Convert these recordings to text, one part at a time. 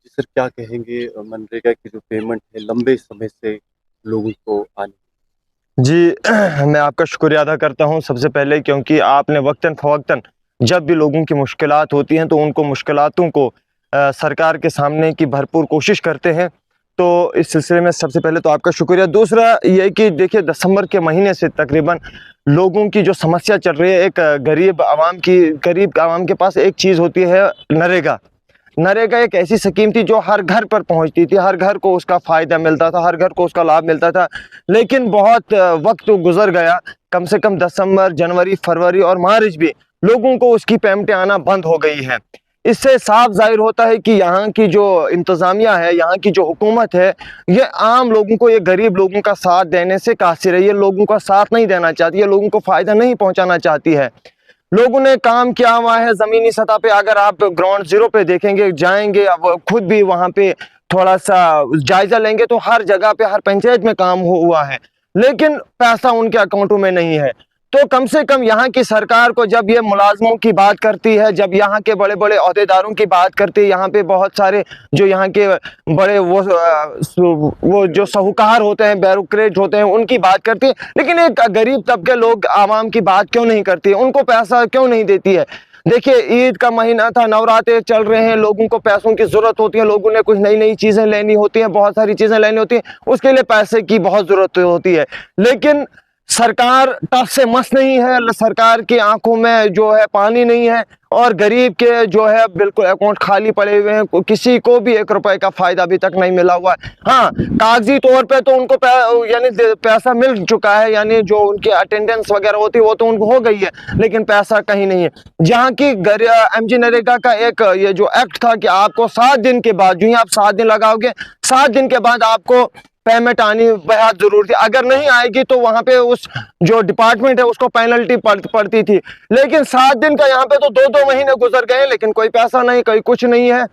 जी sir, क्या कहेंगे मनरेगा की जो पेमेंट है लंबे समय से लोगों को आनी। जी, मैं आपका शुक्रिया अदा करता हूँ सबसे पहले, क्योंकि आपने वक्तन-फ़वक्तन जब भी लोगों की मुश्किलात होती हैं तो उनको मुश्किलातों को सरकार के सामने की भरपूर कोशिश करते हैं। तो इस सिलसिले में सबसे पहले तो आपका शुक्रिया। दूसरा ये कि देखिए, दिसंबर के महीने से तकरीबन लोगों की जो समस्या चल रही है, एक गरीब आवाम के पास एक चीज़ होती है, नरेगा। नरेगा एक ऐसी स्कीम थी जो हर घर पर पहुंचती थी, हर घर को उसका फ़ायदा मिलता था, हर घर को उसका लाभ मिलता था। लेकिन बहुत वक्त गुजर गया, कम से कम दिसंबर, जनवरी, फरवरी और मार्च भी लोगों को उसकी पेमेंटें आना बंद हो गई है। इससे साफ ज़ाहिर होता है कि यहाँ की जो इंतज़ामिया है, यहाँ की जो हुकूमत है, ये आम लोगों को, ये गरीब लोगों का साथ देने से कासिर है। ये लोगों का साथ नहीं देना चाहती, ये लोगों को फ़ायदा नहीं पहुँचाना चाहती है। लोगों ने काम किया हुआ है ज़मीनी सतह पे। अगर आप ग्राउंड ज़ीरो पे देखेंगे, जाएंगे, अब खुद भी वहाँ पे थोड़ा सा जायज़ा लेंगे तो हर जगह पे, हर पंचायत में काम हुआ है, लेकिन पैसा उनके अकाउंटों में नहीं है। तो कम से कम यहाँ की सरकार को जब ये मुलाजमों की बात करती है, जब यहाँ के बड़े बड़े ओहदेदारों की बात करती है, यहाँ पे बहुत सारे जो यहाँ के बड़े वो जो साहूकार होते हैं, ब्यूरोक्रेट होते हैं, उनकी बात करती है, लेकिन एक गरीब तबके लोग आवाम की बात क्यों नहीं करती है, उनको पैसा क्यों नहीं देती है। देखिए, ईद का महीना था, नवरात्रे चल रहे हैं, लोगों को पैसों की जरूरत होती है, लोगों ने कुछ नई नई चीजें लेनी होती हैं, बहुत सारी चीजें लेनी होती हैं, उसके लिए पैसे की बहुत जरूरत होती है। लेकिन सरकार टस से मस नहीं है, सरकार की आंखों में जो है पानी नहीं है, और गरीब के जो है बिल्कुल अकाउंट खाली पड़े हुए हैं। किसी को भी 1 रुपए का फायदा अभी तक नहीं मिला हुआ है। हाँ, कागजी तौर पे तो उनको यानी पैसा मिल चुका है, यानी जो उनकी अटेंडेंस वगैरह होती है वो तो उनको हो गई है, लेकिन पैसा कहीं नहीं है। जहाँ की एमजी नरेगा का एक ये जो एक्ट था कि आपको 7 दिन के बाद, जो ही आप 7 दिन लगाओगे, 7 दिन के बाद आपको पेमेंट आनी बेहद जरूरी थी। अगर नहीं आएगी तो वहां पे उस जो डिपार्टमेंट है उसको पेनल्टी पड़ती थी। लेकिन 7 दिन का यहाँ पे तो 2-2 महीने गुजर गए, लेकिन कोई पैसा नहीं, कोई कुछ नहीं है।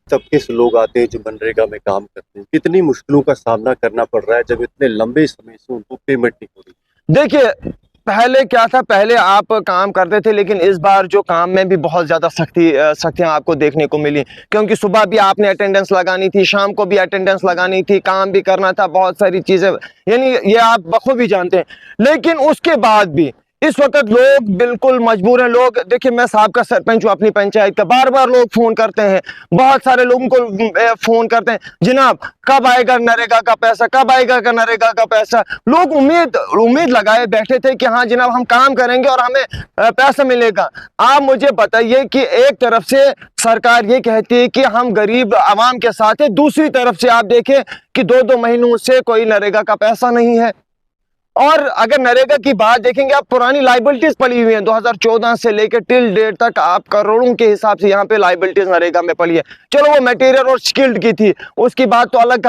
सबके से लोग आते हैं जो मनरेगा में काम करते हैं, कितनी मुश्किलों का सामना करना पड़ रहा है जब इतने लंबे समय से उनको पेमेंट नहीं हो रही। देखिए, पहले क्या था, पहले आप काम करते थे, लेकिन इस बार जो काम में भी बहुत ज़्यादा सख्तियाँ आपको देखने को मिली, क्योंकि सुबह भी आपने अटेंडेंस लगानी थी, शाम को भी अटेंडेंस लगानी थी, काम भी करना था, बहुत सारी चीज़ें, यानी ये आप बखूबी जानते हैं। लेकिन उसके बाद भी इस वक्त लोग बिल्कुल मजबूर हैं। लोग, देखिए, मैं साहब का सरपंच हूँ अपनी पंचायत का, बार बार लोग फ़ोन करते हैं, बहुत सारे लोगों को फ़ोन करते हैं, जनाब कब आएगा नरेगा का पैसा, कब आएगा का नरेगा का पैसा। लोग उम्मीद लगाए बैठे थे कि हाँ जनाब, हम काम करेंगे और हमें पैसा मिलेगा। आप मुझे बताइए कि एक तरफ से सरकार ये कहती है कि हम गरीब आवाम के साथ है, दूसरी तरफ से आप देखें कि 2-2 महीनों से कोई नरेगा का पैसा नहीं है। और अगर नरेगा की बात देखेंगे, आप पुरानी लाइबिलिटीज पड़ी हुई हैं, 2014 से लेकर टिल डेट तक आप करोड़ों के हिसाब से यहाँ पे लाइबिलिटीज नरेगा में पड़ी है। चलो वो मटेरियल और स्किल्ड की थी, उसकी बात तो अलग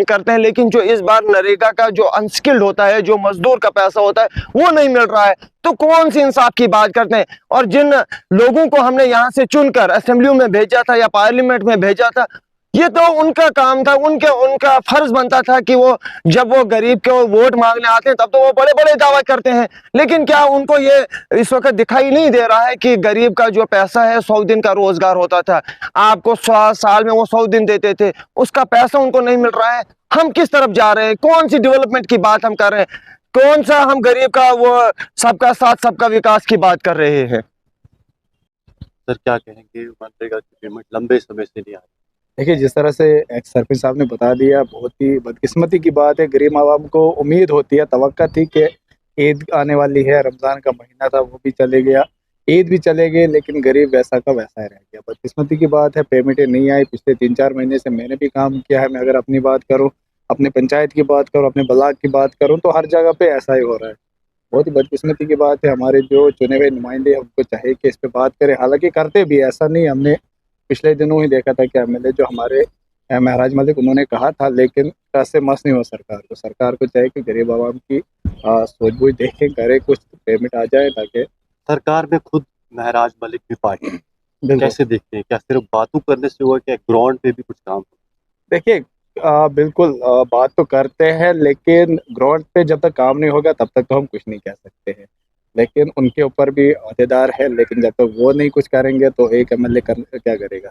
करते हैं, लेकिन जो इस बार नरेगा का जो अनस्किल्ड होता है, जो मजदूर का पैसा होता है, वो नहीं मिल रहा है। तो कौन सी इंसाफ की बात करते हैं। और जिन लोगों को हमने यहाँ से चुनकर असेंबलियों में भेजा था या पार्लियामेंट में भेजा था, ये तो उनका काम था, उनका फर्ज बनता था कि वो जब वो गरीब के वोट मांगने आते हैं तब तो वो बड़े बड़े दावा करते हैं, लेकिन क्या उनको ये इस वक्त दिखाई नहीं दे रहा है कि गरीब का जो पैसा है, 100 दिन का रोजगार होता था, आपको साल में वो 100 दिन देते थे, उसका पैसा उनको नहीं मिल रहा है। हम किस तरफ जा रहे हैं, कौन सी डेवलपमेंट की बात हम कर रहे हैं, कौन सा हम गरीब का वो सबका साथ सबका विकास की बात कर रहे हैं। सर, क्या कहेंगे मनरेगा की पेमेंट लंबे समय से नहीं आ रही। देखिए, जिस तरह से एक्स सरपंच साहब ने बता दिया, बहुत ही बदकिस्मती की बात है। गरीब आवाम को उम्मीद होती है, तवक्का थी कि ईद आने वाली है, रमज़ान का महीना था वो भी चले गया, ईद भी चले गए, लेकिन गरीब वैसा का वैसा ही रह गया। बदकिस्मती की बात है, पेमेंटें नहीं आई। पिछले 3-4 महीने से मैंने भी काम किया है। मैं अगर अपनी बात करूँ, अपने पंचायत की बात करूँ, अपने ब्लॉक की बात करूँ, तो हर जगह पे ऐसा ही हो रहा है। बहुत ही बदकिस्मती की बात है। हमारे जो चुने हुए नुमाइंदे हैं उनको चाहिए कि इस पे बात करें, हालांकि करते भी, ऐसा नहीं, हमने पिछले दिनों ही देखा था कि एमएलए जो हमारे महराज मलिक, उन्होंने कहा था, लेकिन ऐसे मस नहीं हो सरकार को चाहिए कि गरीब आवाम की सूझबूझ देखें, करे, कुछ पेमेंट आ जाए ताकि सरकार में खुद महराज मलिक भी पार्टी बिल्कुल। कैसे देखते हैं, क्या सिर्फ बातों करने से हुआ, क्या ग्राउंड पे भी कुछ काम। देखिए, बिल्कुल, बात तो करते हैं, लेकिन ग्राउंड पे जब तक काम नहीं होगा तब तक तो हम कुछ नहीं कह सकते हैं। लेकिन उनके ऊपर भी अहदेदार है, लेकिन जब तक वो नहीं कुछ करेंगे तो एक एमएलए क्या करेगा।